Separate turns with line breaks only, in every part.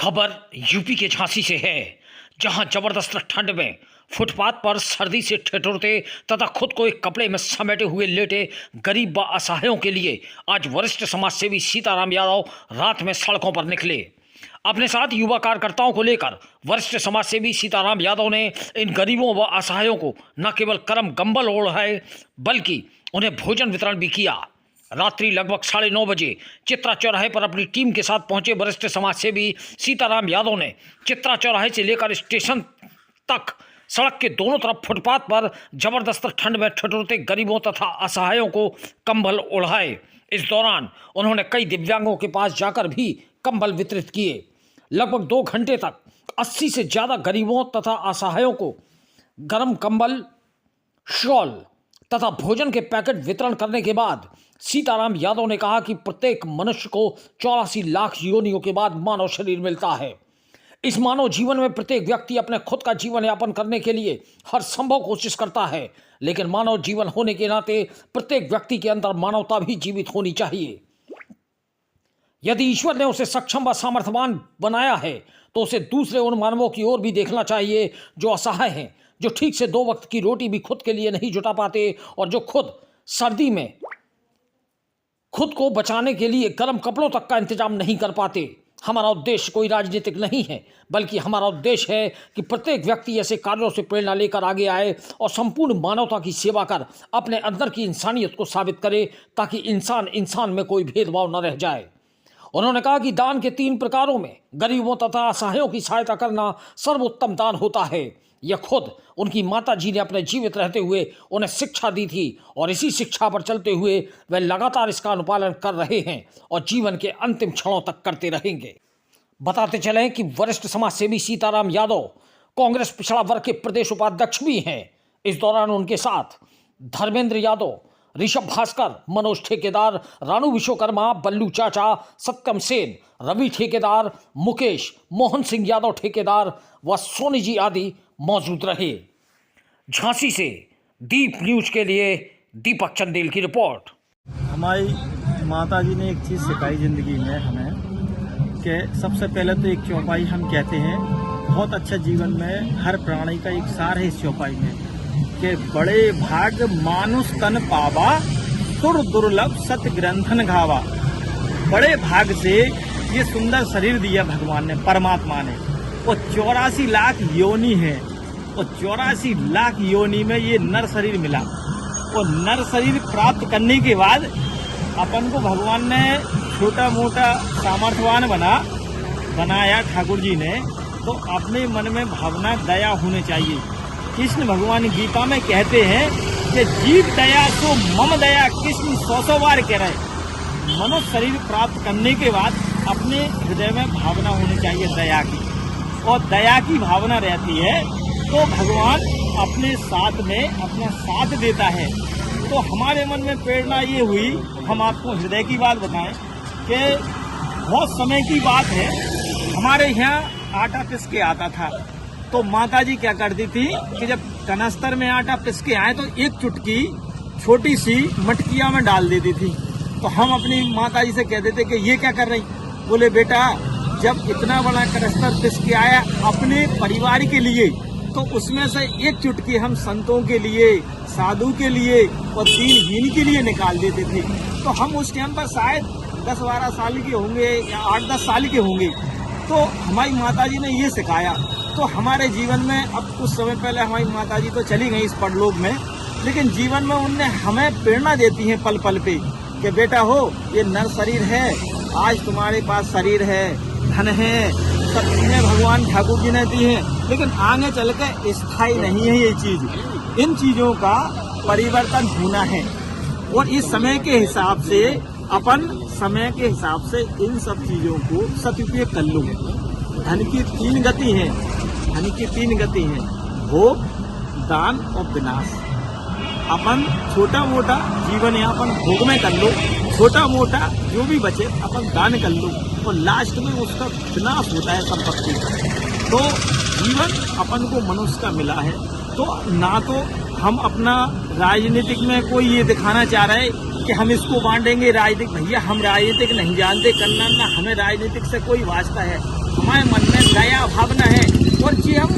खबर यूपी के झांसी से है, जहां जबरदस्त ठंड में फुटपाथ पर सर्दी से ठिठुरते तथा खुद को एक कपड़े में समेटे हुए लेटे गरीब व असहायों के लिए आज वरिष्ठ समाजसेवी सीताराम यादव रात में सड़कों पर निकले। अपने साथ युवा कार्यकर्ताओं को लेकर वरिष्ठ समाजसेवी सीताराम यादव ने इन गरीबों व असहायों को न केवल गर्म कंबल ओढ़ाए बल्कि उन्हें भोजन वितरण भी किया। रात्रि लगभग 9:30 बजे चित्रा चौराहे पर अपनी टीम के साथ पहुंचे वरिष्ठ समाजसेवी सीताराम यादव ने चित्रा चौराहे से लेकर स्टेशन तक सड़क के दोनों तरफ फुटपाथ पर जबरदस्त ठंड में ठिठुरते गरीबों तथा असहायों को कंबल ओढ़ाए। इस दौरान उन्होंने कई दिव्यांगों के पास जाकर भी कंबल वितरित किए। लगभग 2 घंटे तक 80 से ज़्यादा गरीबों तथा असहायों को गर्म कंबल, शॉल तथा भोजन के पैकेट वितरण करने के बाद सीताराम यादव ने कहा कि प्रत्येक मनुष्य को 84 लाख योनियों के बाद मानव शरीर मिलता है। इस मानव जीवन में प्रत्येक व्यक्ति अपने खुद का जीवन यापन करने के लिए हर संभव कोशिश करता है, लेकिन मानव जीवन होने के नाते प्रत्येक व्यक्ति के अंदर मानवता भी जीवित होनी चाहिए। यदि ईश्वर ने उसे सक्षम व सामर्थ्यवान बनाया है तो उसे दूसरे उन मानवों की ओर भी देखना चाहिए जो असहाय हैं, जो ठीक से 2 वक्त की रोटी भी खुद के लिए नहीं जुटा पाते और जो खुद सर्दी में खुद को बचाने के लिए गर्म कपड़ों तक का इंतजाम नहीं कर पाते। हमारा उद्देश्य कोई राजनीतिक नहीं है, बल्कि हमारा उद्देश्य है कि प्रत्येक व्यक्ति ऐसे कार्यों से प्रेरणा लेकर आगे आए और संपूर्ण मानवता की सेवा कर अपने अंदर की इंसानियत को साबित करे, ताकि इंसान इंसान में कोई भेदभाव न रह जाए। उन्होंने कहा कि दान के 3 प्रकारों में गरीबों तथा असहायों की सहायता करना सर्वोत्तम दान होता है। यह खुद उनकी माता जी ने अपने जीवित रहते हुए उन्हें शिक्षा दी थी और इसी शिक्षा पर चलते हुए वे लगातार इसका अनुपालन कर रहे हैं और जीवन के अंतिम क्षणों तक करते रहेंगे। बताते चलें कि वरिष्ठ समाजसेवी सीताराम यादव कांग्रेस पिछड़ा वर्ग के प्रदेश उपाध्यक्ष भी हैं। इस दौरान उनके साथ धर्मेंद्र यादव, ऋषभ भास्कर, मनोज ठेकेदार, रानू विश्वकर्मा, बल्लू चाचा, सत्यम सेन, रवि ठेकेदार, मुकेश, मोहन सिंह यादव ठेकेदार व सोनी जी आदि मौजूद रहे। झांसी से दीप न्यूज के लिए दीपक चंदेल की रिपोर्ट।
हमारी माता जी ने एक चीज़ सिखाई ज़िंदगी में हमें कि सबसे पहले तो एक चौपाई हम कहते हैं, बहुत अच्छा जीवन में हर प्राणी का एक सार है इस चौपाई में कि बड़े भाग मानुष तन पावा, सुर दुर्लभ सत ग्रंथन घावा। बड़े भाग से ये सुंदर शरीर दिया भगवान ने, परमात्मा ने, और 84 लाख योनि है और 84 लाख योनि में ये नर शरीर मिला। और नर शरीर प्राप्त करने के बाद अपन को भगवान ने छोटा मोटा सामर्थ्यवान बनाया ठाकुर जी ने, तो अपने मन में भावना दया होनी चाहिए। कृष्ण भगवान गीता में कहते हैं कि जीव दया तो मम दया, कृष्ण 100 बार कह रहे। मनुष्य शरीर प्राप्त करने के बाद अपने हृदय में भावना होनी चाहिए दया की, और दया की भावना रहती है तो भगवान अपने साथ में अपना साथ देता है। तो हमारे मन में प्रेरणा ये हुई, हम आपको हृदय की बात बताएं कि बहुत समय की बात है, हमारे यहाँ आटा पिस के आता था, तो माता जी क्या करती थी कि जब कनस्तर में आटा पिस के आए तो एक चुटकी छोटी सी मटकिया में डाल देती थी। तो हम अपनी माता जी से कहते थे कि ये क्या कर रही? बोले बेटा, जब इतना बड़ा कनस्तर पिस के आया अपने परिवार के लिए, तो उसमें से एक चुटकी हम संतों के लिए, साधु के लिए और दीनहीन के लिए निकाल देते थे। तो हम उस टाइम पर शायद 10-12 साल के होंगे या 8-10 साल के होंगे। तो हमारी माता जी ने ये सिखाया। तो हमारे जीवन में अब कुछ समय पहले हमारी माता जी तो चली गई इस परलोक में, लेकिन जीवन में उनने हमें प्रेरणा देती हैं पल पल पे कि बेटा हो, ये नर शरीर है, आज तुम्हारे पास शरीर है, धन है, सब चीजें भगवान ठाकुर जी ने दी हैं, लेकिन आगे चल के स्थायी नहीं है ये चीज। इन चीजों का परिवर्तन होना है और इस समय के हिसाब से अपन समय के हिसाब से इन सब चीजों को सदुपयोग कर लो। धन की 3 गति है, धन की 3 गति है, भोग, दान और विनाश। अपन छोटा मोटा जीवन यापन भोग में कर लो, छोटा मोटा जो भी बचे अपन दान कर लो, और लास्ट में उसका विनाश होता है संपत्ति का। तो जीवन अपन को मनुष्य का मिला है, तो ना तो हम अपना राजनीतिक में कोई ये दिखाना चाह रहे कि हम इसको बांटेंगे राजनीतिक। भैया हम राजनीतिक नहीं जानते करना ना, हमें राजनीतिक से कोई वास्ता है। हमारे मन में दया भावना है और जी हम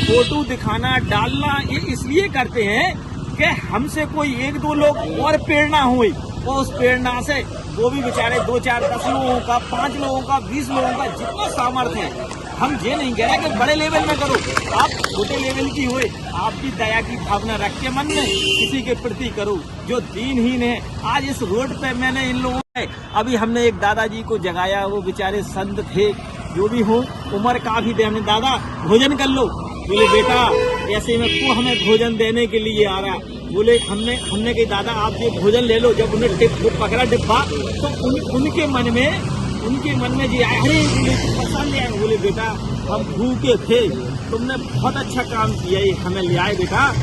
फोटो दिखाना डालना ये इसलिए करते हैं कि हमसे कोई 1-2 लोग और प्रेरणा हुई और उस प्रेरणा से वो भी बेचारे 2, 4, 10 लोगों का, 5 लोगों का, 20 लोगों का जितना सामर्थ्य है, हम ये नहीं कह रहे कि बड़े लेवल में करो, आप छोटे लेवल की हुए, आपकी दया की भावना रख के मन में किसी के प्रति करो जो दीनहीन है। आज इस रोड पे मैंने इन लोगों ने, अभी हमने एक दादाजी को जगाया, वो बेचारे संत थे, जो भी हो, उम्र काफी थे, हमने दादा भोजन कर लो। बोले बेटा ऐसे में को हमें भोजन देने के लिए आ रहा। बोले हमने कहा दादा आप ये भोजन ले लो। जब उन्हें पकड़ा डिब्बा तो उनके मन में जी आया, अरे बोले पसंद आया। बोले बेटा हम भूखे थे, तुमने बहुत अच्छा काम किया, ये हमें ले आए बेटा।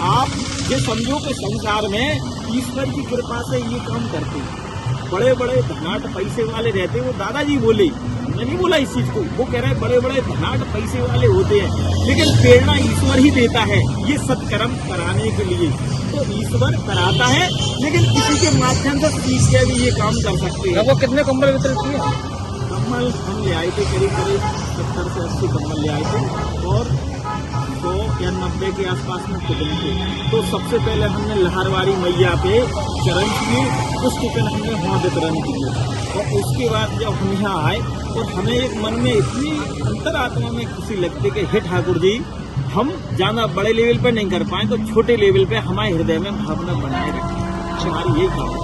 आप ये समझो कि संसार में ईश्वर की कृपा से ये काम करते हैं। बड़े बड़े धनाट पैसे वाले रहते हैं, वो दादाजी बोले, मैं नहीं बोला इस चीज को, वो कह रहे हैं बड़े बड़े धनाट पैसे वाले होते हैं, लेकिन प्रेरणा ईश्वर ही देता है ये सत्कर्म कराने के लिए। तो ईश्वर कराता है, लेकिन किसी के माध्यम से सीख के भी ये काम कर सकते हैं।
वो कितने कंबल वितरित किए?
कम्बल हम ले आए थे करीब 70 से 80 कम्बल ले आए थे और 100 या 90 के आसपास में टिकन थे। तो सबसे पहले हमने लहरवारी मैया पे चरण किए, उस टिकन हमने वहाँ वितरण किए और उसके बाद जब हम यहाँ आए और हमें एक मन में इतनी अंतरात्मा में खुशी लगती कि हे ठाकुर जी, हम ज़्यादा बड़े लेवल पे नहीं कर पाए तो छोटे लेवल पे हमारे हृदय में भावना बनाए रखें, हमारी यही काम है।